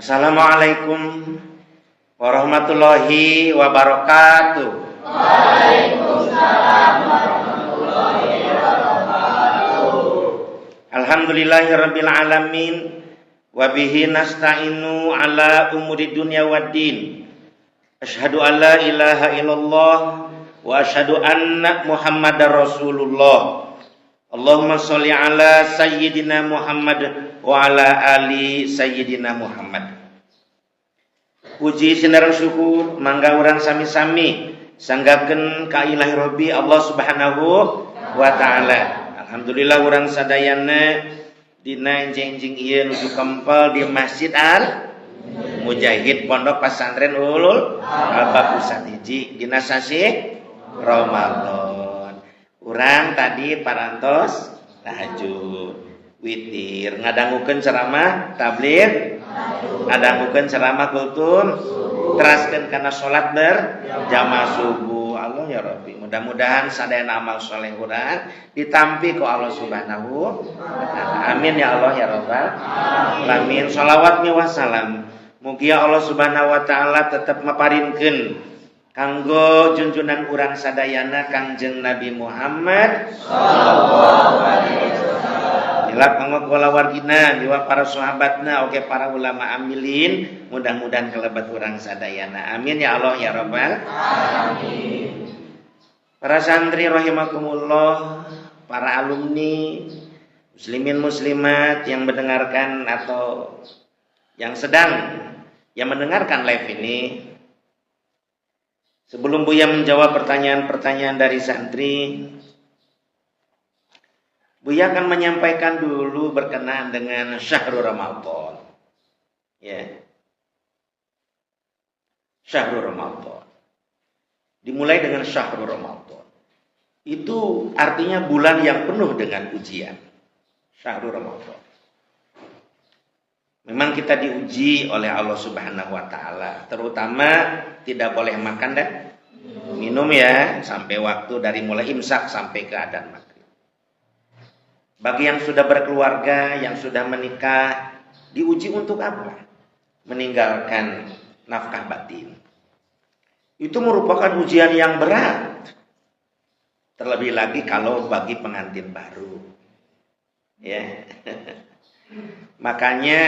Assalamualaikum warahmatullahi wabarakatuh. Waalaikumsalam warahmatullahi wabarakatuh. Alhamdulillahirabbil alamin wa bihi nasta'inu ala umuri dunya waddin. Asyhadu an la ilaha illallah wa asyhadu anna Muhammadar Rasulullah. Allahumma sholli ala sayyidina Muhammad wa ala ali sayyidina Muhammad. Puji sinareng syukur mangga urang sami-sami sanggakeun ka Ilahi Rabbi Allah Subhanahu wa taala. Alhamdulillah urang sadayana dina enjing-enjing ieu nuju kempel di Masjid Al Mujahid Pondok Pesantren Ulul Albab Pusat hiji dina sasi Ramadan. Urang tadi parantos tahajud, witir, ngadangukeun ceramah tabligh, ngadangukeun ceramah kultum, teraskeun kana salat berjamaah subuh. Allah ya Rabbi, mudah-mudahan sadayana amal saleh urang ditampi ku Allah Subhanahu wa taala. Amin ya Allah ya Rabbal alamin. Shalawat miwah salam mugi Allah Subhanahu wa taala tetep maparinkeun kanggo junjunan urang sadayana Kangjeng Nabi Muhammad sallallahu alaihi wasallam. Dilak mangga kula wargina, liwat para sahabatna, oge para ulama amilin, mudah-mudahan kalebat urang sadayana. Amin ya Allah ya Rabbal alamin. Para santri rahimakumullah, para alumni, muslimin muslimat yang mendengarkan atau yang mendengarkan live ini. Sebelum Buya menjawab pertanyaan-pertanyaan dari santri, Buya akan menyampaikan dulu berkenaan dengan Syahrul Ramadan. Ya. Syahrul Ramadan. Dimulai dengan Syahrul Ramadan. Itu artinya bulan yang penuh dengan ujian. Syahrul Ramadan. Memang kita diuji oleh Allah Subhanahu wa taala, terutama tidak boleh makan dan minum ya sampai waktu dari mulai imsak sampai ke adzan maghrib. Bagi yang sudah berkeluarga, yang sudah menikah, diuji untuk apa? Meninggalkan nafkah batin. Itu merupakan ujian yang berat. Terlebih lagi kalau bagi pengantin baru. Ya. Makanya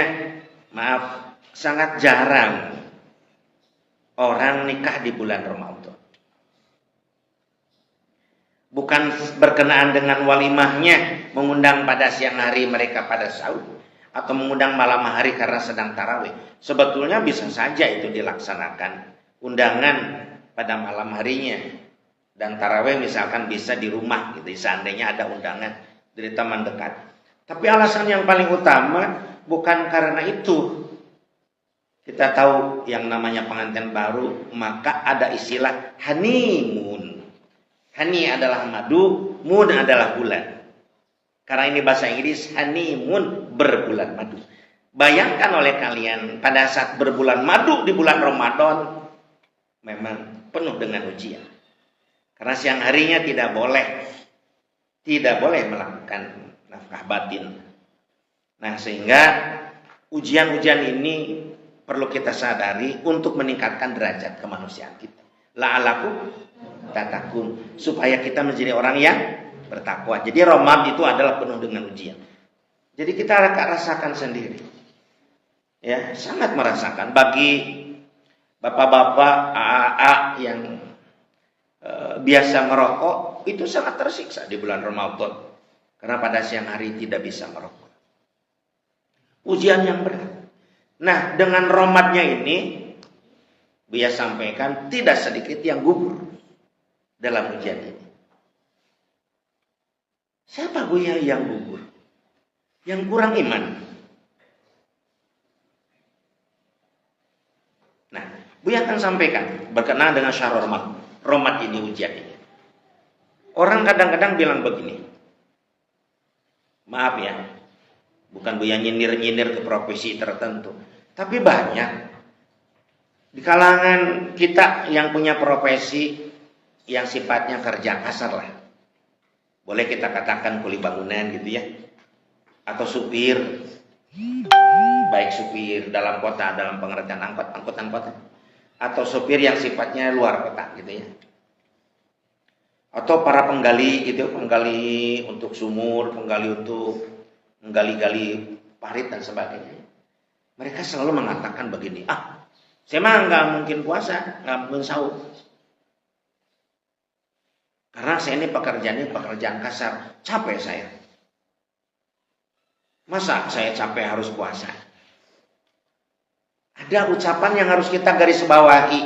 maaf, sangat jarang orang nikah di bulan Ramadan. Bukan berkenaan dengan walimahnya, mengundang pada siang hari mereka pada sahur, atau mengundang malam hari karena sedang tarawih. Sebetulnya bisa saja itu dilaksanakan undangan pada malam harinya, dan tarawih misalkan bisa di rumah gitu, seandainya ada undangan dari teman dekat. Tapi alasan yang paling utama bukan karena itu. Kita tahu yang namanya pengantin baru, maka ada istilah honeymoon. Honey adalah madu, moon adalah bulan. Karena ini bahasa Inggris, honeymoon, berbulan madu. Bayangkan oleh kalian pada saat berbulan madu di bulan Ramadan, memang penuh dengan ujian. Karena siang harinya tidak boleh melakukan nafkah batin. Nah, sehingga ujian-ujian ini perlu kita sadari untuk meningkatkan derajat kemanusiaan kita. La'alakum tatakun, supaya kita menjadi orang yang bertakwa. Jadi Ramadan itu adalah penuh dengan ujian. Jadi kita akan rasakan sendiri. Ya, sangat merasakan. Bagi bapak-bapak AA yang biasa merokok, itu sangat tersiksa di bulan Ramadan. Karena pada siang hari tidak bisa merokok. Ujian yang berat. Nah, dengan Ramadannya ini, Buya sampaikan tidak sedikit yang gugur dalam ujian ini. Siapa Buya yang gugur? Yang kurang iman. Nah, Buya akan sampaikan berkenaan dengan syahrul Ramadan ini, ujian ini. Orang kadang-kadang bilang begini. Maaf ya, bukan Buya nyindir-nyindir ke profesi tertentu, tapi banyak di kalangan kita yang punya profesi yang sifatnya kerja kasar lah. Boleh kita katakan kuli bangunan gitu ya, atau supir. baik supir dalam kota, dalam pengertian angkutan kota, atau supir yang sifatnya luar kota gitu ya, atau para penggali gitu, penggali untuk sumur, penggali untuk menggali-gali parit dan sebagainya. Mereka selalu mengatakan begini, saya mah nggak mungkin puasa, nggak mungkin sahur, karena saya ini pekerjaan kasar, capek saya. Masa saya capek harus puasa? Ada ucapan yang harus kita garis bawahi.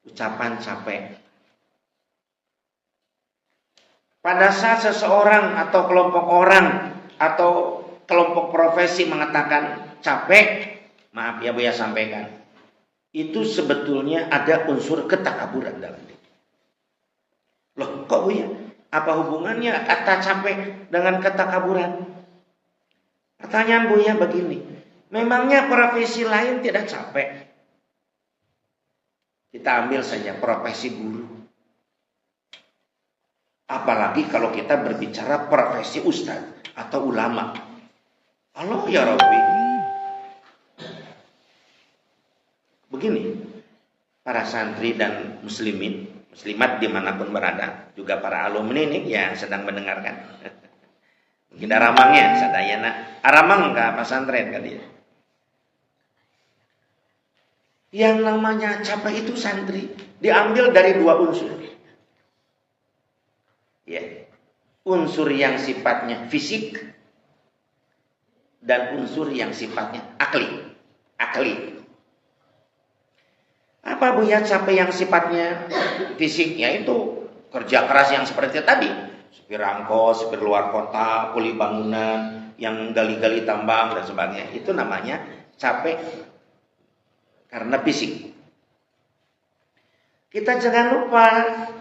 Ucapan capek. Pada saat seseorang atau kelompok orang atau kelompok profesi mengatakan capek, maaf ya Buya sampaikan, itu sebetulnya ada unsur ketakaburan dalam diri. Loh kok Buya? Apa hubungannya kata capek dengan ketakaburan? Pertanyaan Buya begini, memangnya profesi lain tidak capek? Kita ambil saja profesi guru. Apalagi kalau kita berbicara profesi ustadz atau ulama. Allah ya Rabbi. Begini, para santri dan muslimat dimanapun berada, juga para alumni nih yang sedang mendengarkan. Mungkin aramangnya sadayana aramang ka pesantren kali ya. Yang namanya capek itu santri diambil dari dua unsur. Ya. Unsur yang sifatnya fisik dan unsur yang sifatnya akli. Apa Buya capek yang sifatnya fisik? Yaitu kerja keras yang seperti tadi. Supir angkot, supir luar kota, kuli bangunan, yang gali-gali tambang dan sebagainya. Itu namanya capek karena fisik. Kita jangan lupa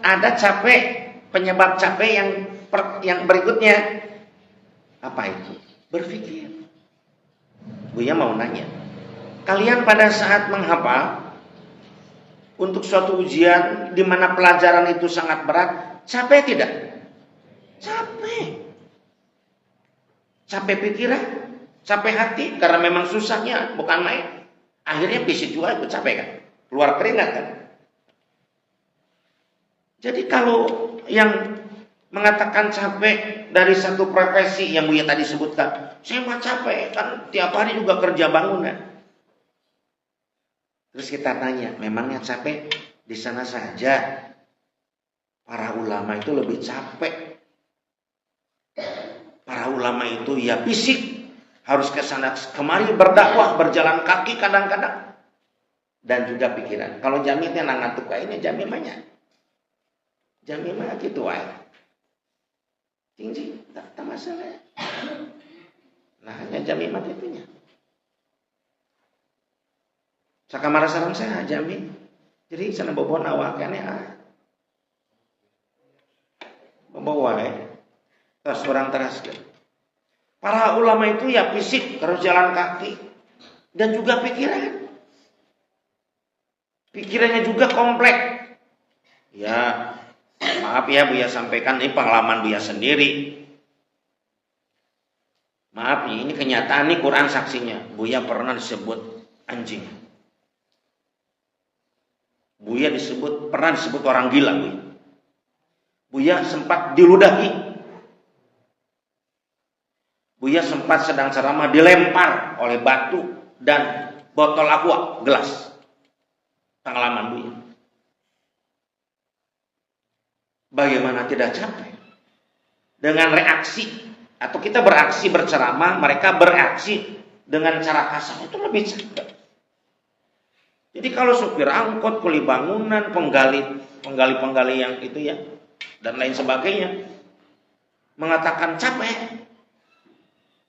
ada capek, penyebab capek yang berikutnya. Apa itu? Berpikir. Buya mau nanya. Kalian pada saat menghafal untuk suatu ujian di mana pelajaran itu sangat berat, capek tidak? Capek pikiran, capek hati, karena memang susahnya bukan main. Akhirnya fisik juga ikut capek kan, keluar keringat kan. Jadi kalau yang mengatakan capek dari satu profesi yang Buya tadi sebutkan, saya mah capek kan tiap hari juga kerja bangunan. Terus kita tanya, memangnya capek di sana saja? Para ulama itu lebih capek. Para ulama itu ya fisik, harus ke sana kemari berdakwah, berjalan kaki kadang-kadang, dan juga pikiran. Kalau jami teh ngantuk kainnya jami banyak. Jami mah gitu wae. Tinggi, tak masalah. Nah, hanya jami mah itunya. Sakamara sareng saya jami. Jadi sana bobo nawakane Bawa wae. Terus orang teraskan. Para ulama itu ya fisik, terus jalan kaki, dan juga pikiran. Pikirannya juga kompleks. Ya, maaf ya Buya sampaikan ini pengalaman Buya sendiri. Maaf nih, ini kenyataan nih Quran saksinya. Buya pernah disebut anjing. Buya pernah disebut orang gila Buya. Buya sempat diludahi. Buya sempat sedang ceramah dilempar oleh batu dan botol aqua, gelas. Pengalaman Buya. Bagaimana tidak capek? Dengan reaksi, atau kita beraksi berceramah, mereka bereaksi dengan cara kasar, itu lebih capek. Jadi kalau supir angkot, kuli bangunan, penggali yang itu ya, dan lain sebagainya, mengatakan capek,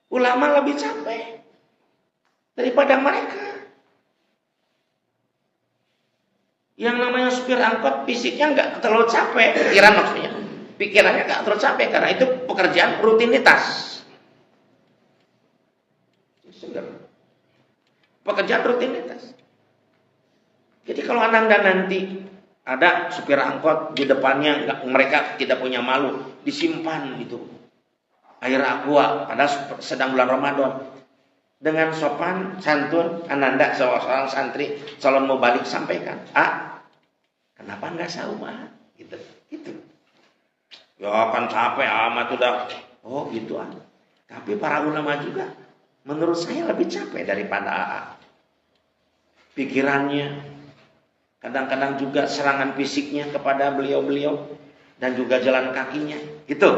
ulama lebih capek daripada mereka. Yang namanya supir angkot fisiknya nggak terlalu capek, pikiran maksudnya, pikirannya nggak terlalu capek karena itu pekerjaan rutinitas. Pekerjaan rutinitas. Jadi kalau ananda nanti ada supir angkot di depannya, mereka tidak punya malu, disimpan gitu air aqua, padahal sedang bulan Ramadan. dengan sopan, santun, ananda seorang santri calon mau balik sampaikan, kenapa nggak saumah? Gitu, gitu. Ya kan capek amat udah. Oh gitu Tapi para ulama juga, menurut saya lebih capek daripada AA. Pikirannya, kadang-kadang juga serangan fisiknya kepada beliau-beliau dan juga jalan kakinya, gitu.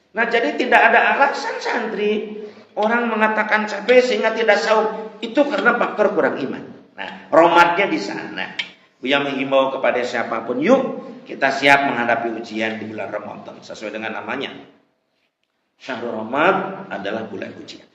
Nah jadi tidak ada alasan santri orang mengatakan capek sehingga tidak saum, itu karena faktor kurang iman. Nah, romadnya di sana. Buya menghimbau kepada siapapun, yuk kita siap menghadapi ujian di bulan Ramadan sesuai dengan namanya. Syahrul Ramadan adalah bulan ujian.